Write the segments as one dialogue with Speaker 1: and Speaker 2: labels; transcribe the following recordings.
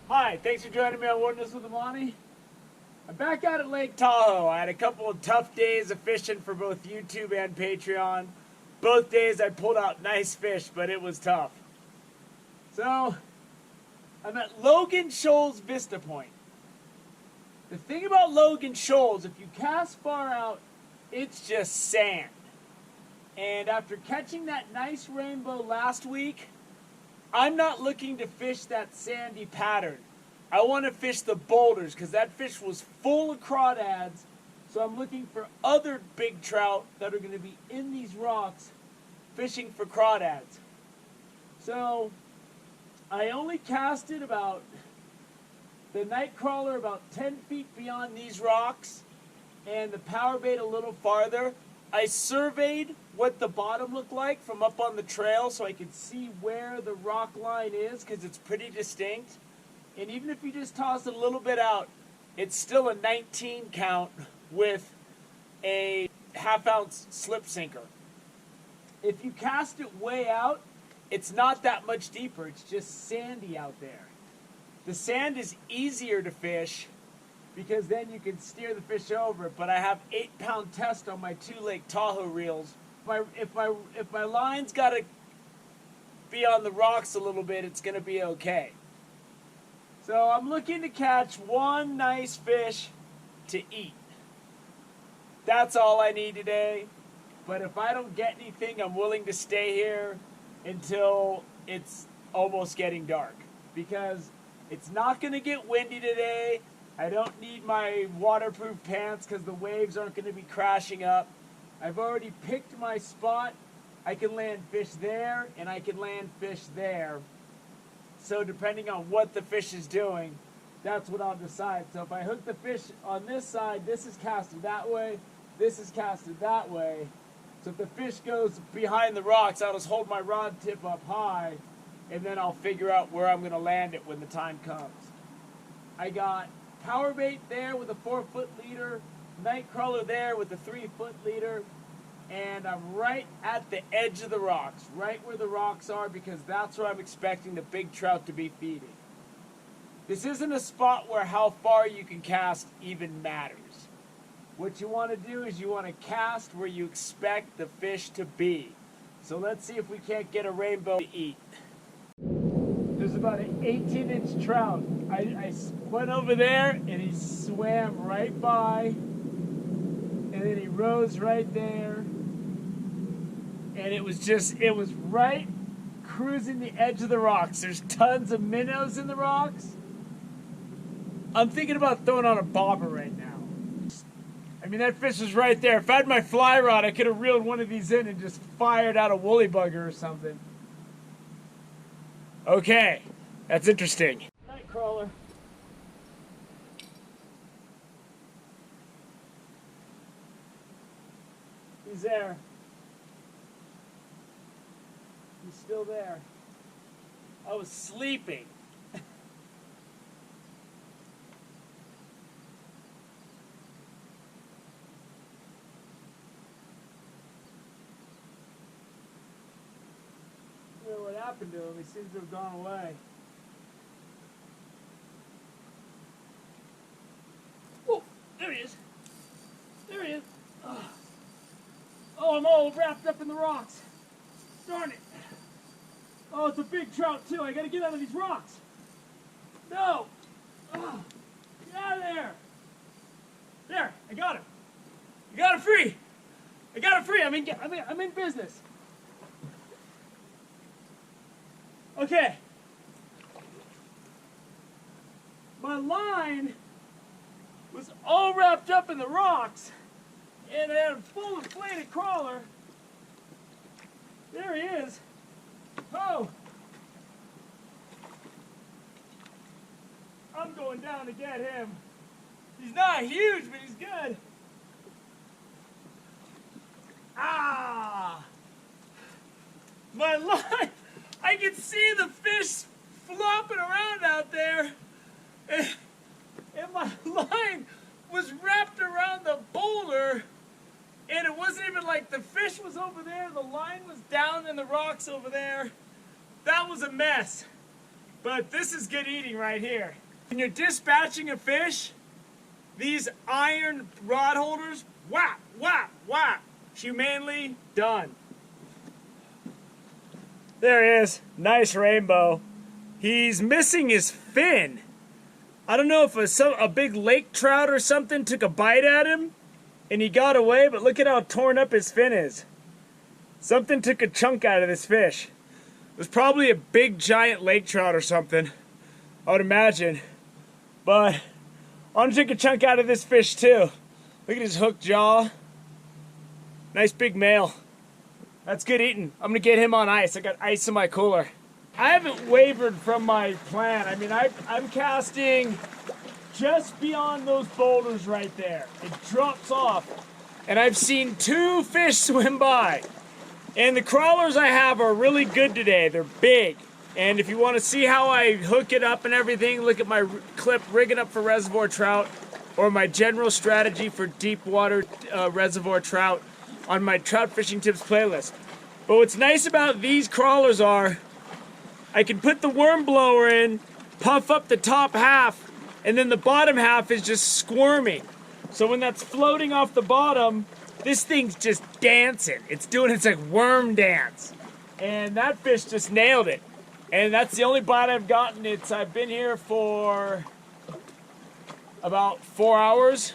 Speaker 1: Hi, thanks for joining me on Wilderness with Amani. I'm back out at Lake Tahoe. I had a couple of tough days of fishing for both YouTube and Patreon. Both days I pulled out nice fish, but it was tough. So, I'm at Logan Shoals Vista Point. The thing about Logan Shoals, if you cast far out, it's just sand. And after catching that nice rainbow last week, I'm not looking to fish that sandy pattern. I want to fish the boulders because that fish was full of crawdads. So I'm looking for other big trout that are going to be in these rocks fishing for crawdads. So I only casted about the night crawler about 10 feet beyond these rocks and the power bait a little farther. I surveyed what the bottom looked like from up on the trail so I could see where the rock line is because it's pretty distinct. And even if you just toss it a little bit out, it's still a 19 count with a half-ounce slip sinker. If you cast it way out, it's not that much deeper. It's just sandy out there. The sand is easier to fish because then you can steer the fish over it. But I have 8-pound test on my 2 Lake Tahoe reels. If my line's got to be on the rocks a little bit, it's going to be okay. So I'm looking to catch one nice fish to eat. That's all I need today. But if I don't get anything, I'm willing to stay here until it's almost getting dark. Because it's not going to get windy today. I don't need my waterproof pants because the waves aren't going to be crashing up. I've already picked my spot. I can land fish there and I can land fish there. So depending on what the fish is doing, that's what I'll decide. So if I hook the fish on this side, this is casted that way, this is casted that way. So if the fish goes behind the rocks, I'll just hold my rod tip up high and then I'll figure out where I'm going to land it when the time comes. I got power bait there with a 4-foot leader, night crawler there with a 3-foot leader, and I'm right at the edge of the rocks, right where the rocks are, because that's where I'm expecting the big trout to be feeding. This isn't a spot where how far you can cast even matters. What you want to do is you want to cast where you expect the fish to be. So let's see if we can't get a rainbow to eat. There's about an 18-inch trout. I went over there and he swam right by, and then he rose right there. And it was right cruising the edge of the rocks. There's tons of minnows in the rocks. I'm thinking about throwing on a bobber right now. I mean, that fish was right there. If I had my fly rod, I could have reeled one of these in and just fired out a woolly bugger or something. Okay, that's interesting. Night crawler. He's there. He's still there. I was sleeping. I don't know what happened to him. He seems to have gone away. Oh, there he is. There he is. Oh, I'm all wrapped up in the rocks. Darn it. Oh, it's a big trout too. I gotta get out of these rocks. No. Oh, get out of there. There, I got him. I got him free. I got him free. I'm in business. Okay. My line was all wrapped up in the rocks, and I had a full inflated crawler. There he is. Oh! I'm going down to get him. He's not huge, but he's good. Ah! My line! I can see the fish flopping around out there. And my line was wrapped around the boulder. And it wasn't even like the fish was over there, the line was down in the rocks over there. That was a mess. But this is good eating right here. When you're dispatching a fish, these iron rod holders, whap, whap, whap, humanely done. There he is, nice rainbow. He's missing his fin. I don't know if a big lake trout or something took a bite at him and he got away, but look at how torn up his fin is. Something took a chunk out of this fish. It was probably a big giant lake trout or something, I would imagine. But I want to take a chunk out of this fish too. Look at his hooked jaw. Nice big male. That's good eating. I'm gonna get him on ice. I got ice in my cooler. I haven't wavered from my plan. I mean, I'm casting just beyond those boulders right there. It drops off. And I've seen 2 fish swim by. And the crawlers I have are really good today. They're big. And if you want to see how I hook it up and everything, look at my clip, Rigging Up for Reservoir Trout, or my general strategy for deep water reservoir trout on my Trout Fishing Tips playlist. But what's nice about these crawlers are, I can put the worm blower in, puff up the top half, and then the bottom half is just squirming. So when that's floating off the bottom, this thing's just dancing. It's doing its like worm dance. And that fish just nailed it. And that's the only bite I've gotten. I've been here for about 4 hours,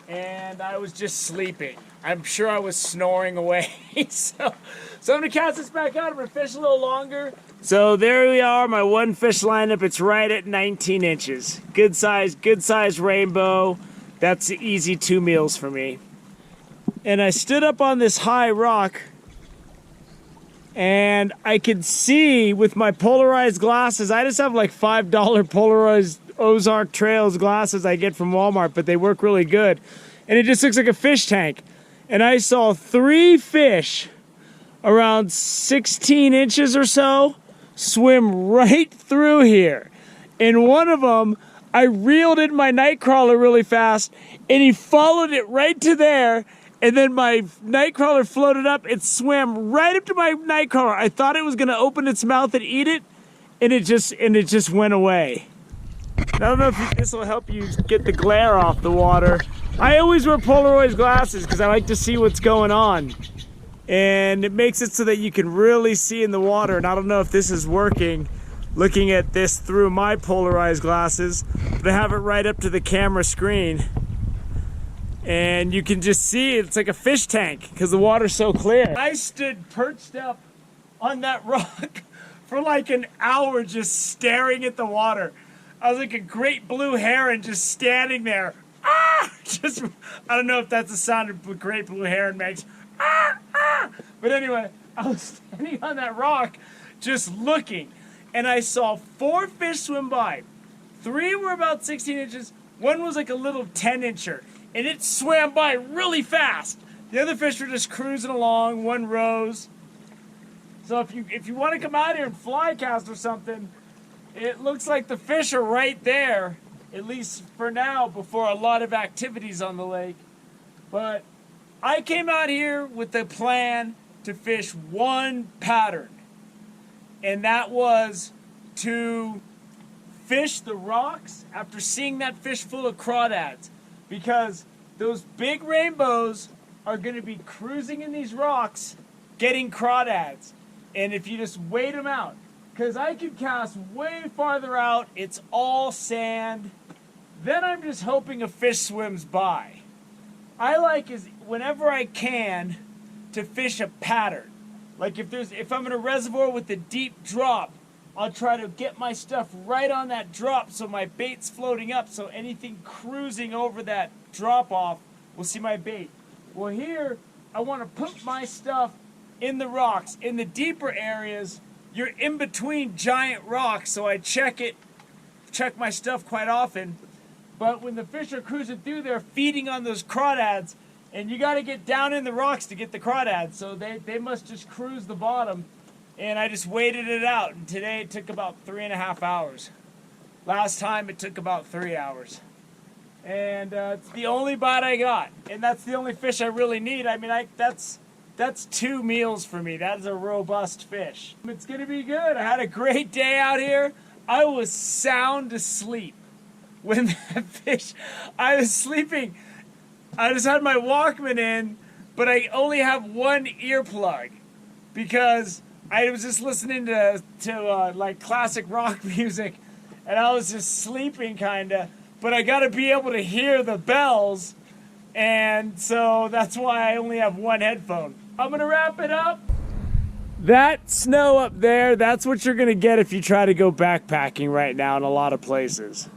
Speaker 1: and I was just sleeping. I'm sure I was snoring away. so I'm gonna cast this back out. I'm gonna fish a little longer. So there we are, my one fish lineup. It's right at 19 inches. Good size rainbow. That's the easy 2 meals for me. And I stood up on this high rock, and I could see with my polarized glasses. I just have like $5 polarized Ozark Trails glasses I get from Walmart, but they work really good. And it just looks like a fish tank. And I saw 3 fish around 16 inches or so swim right through here. And one of them, I reeled in my night crawler really fast, and he followed it right to there. And then my night crawler floated up. It swam right up to my night crawler. I thought it was going to open its mouth and eat it, and it just went away. I don't know if this will help you get the glare off the water. I always wear Polaroid glasses because I like to see what's going on. And it makes it so that you can really see in the water. And I don't know if this is working, looking at this through my polarized glasses, but I have it right up to the camera screen. And you can just see it's like a fish tank because the water's so clear. I stood perched up on that rock for like an hour just staring at the water. I was like a great blue heron just standing there. Ah! I don't know if that's the sound a great blue heron makes. Ah! Ah! But anyway, I was standing on that rock just looking, and I saw 4 fish swim by. 3 were about 16 inches. 1 was like a little 10-incher, and it swam by really fast. The other fish were just cruising along. 1 rose. So if you want to come out here and fly cast or something, it looks like the fish are right there, at least for now, before a lot of activities on the lake. But I came out here with the plan to fish 1 pattern, and that was to fish the rocks after seeing that fish full of crawdads, because those big rainbows are going to be cruising in these rocks getting crawdads. And if you just wait them out, because I could cast way farther out, it's all sand, then I'm just hoping a fish swims by. I like is whenever I can to fish a pattern. Like if I'm in a reservoir with a deep drop, I'll try to get my stuff right on that drop so my bait's floating up, so anything cruising over that drop off will see my bait. Well, here I want to put my stuff in the rocks. In the deeper areas, you're in between giant rocks, so I check my stuff quite often. But when the fish are cruising through, they're feeding on those crawdads, and you got to get down in the rocks to get the crawdads, so they must just cruise the bottom. And I just waited it out, and today it took about 3.5 hours. Last time it took about 3 hours. And it's the only bite I got, and that's the only fish I really need. I mean, that's 2 meals for me. That is a robust fish. It's gonna be good. I had a great day out here. I was sound asleep when that fish, I was sleeping. I just had my Walkman in, but I only have one earplug because I was just listening to like classic rock music, and I was just sleeping kinda. But I gotta be able to hear the bells, and so that's why I only have one headphone. I'm gonna wrap it up. That snow up there, that's what you're gonna get if you try to go backpacking right now in a lot of places.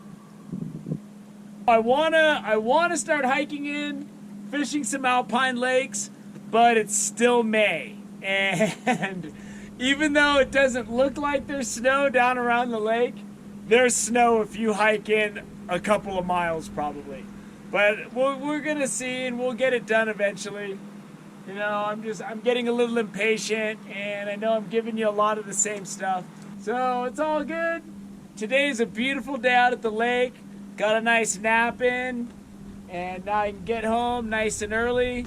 Speaker 1: I wanna start hiking in, fishing some alpine lakes, but it's still May. And even though it doesn't look like there's snow down around the lake, there's snow if you hike in a couple of miles probably. But we're gonna see, and we'll get it done eventually. You know, I'm getting a little impatient, and I know I'm giving you a lot of the same stuff. So it's all good. Today's a beautiful day out at the lake. Got a nice nap in, and now I can get home nice and early.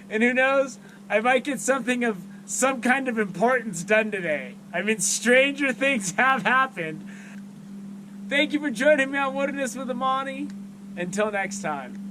Speaker 1: And who knows, I might get something of some kind of importance done today. I mean, stranger things have happened. Thank you for joining me on Wilderness with Amani. Until next time.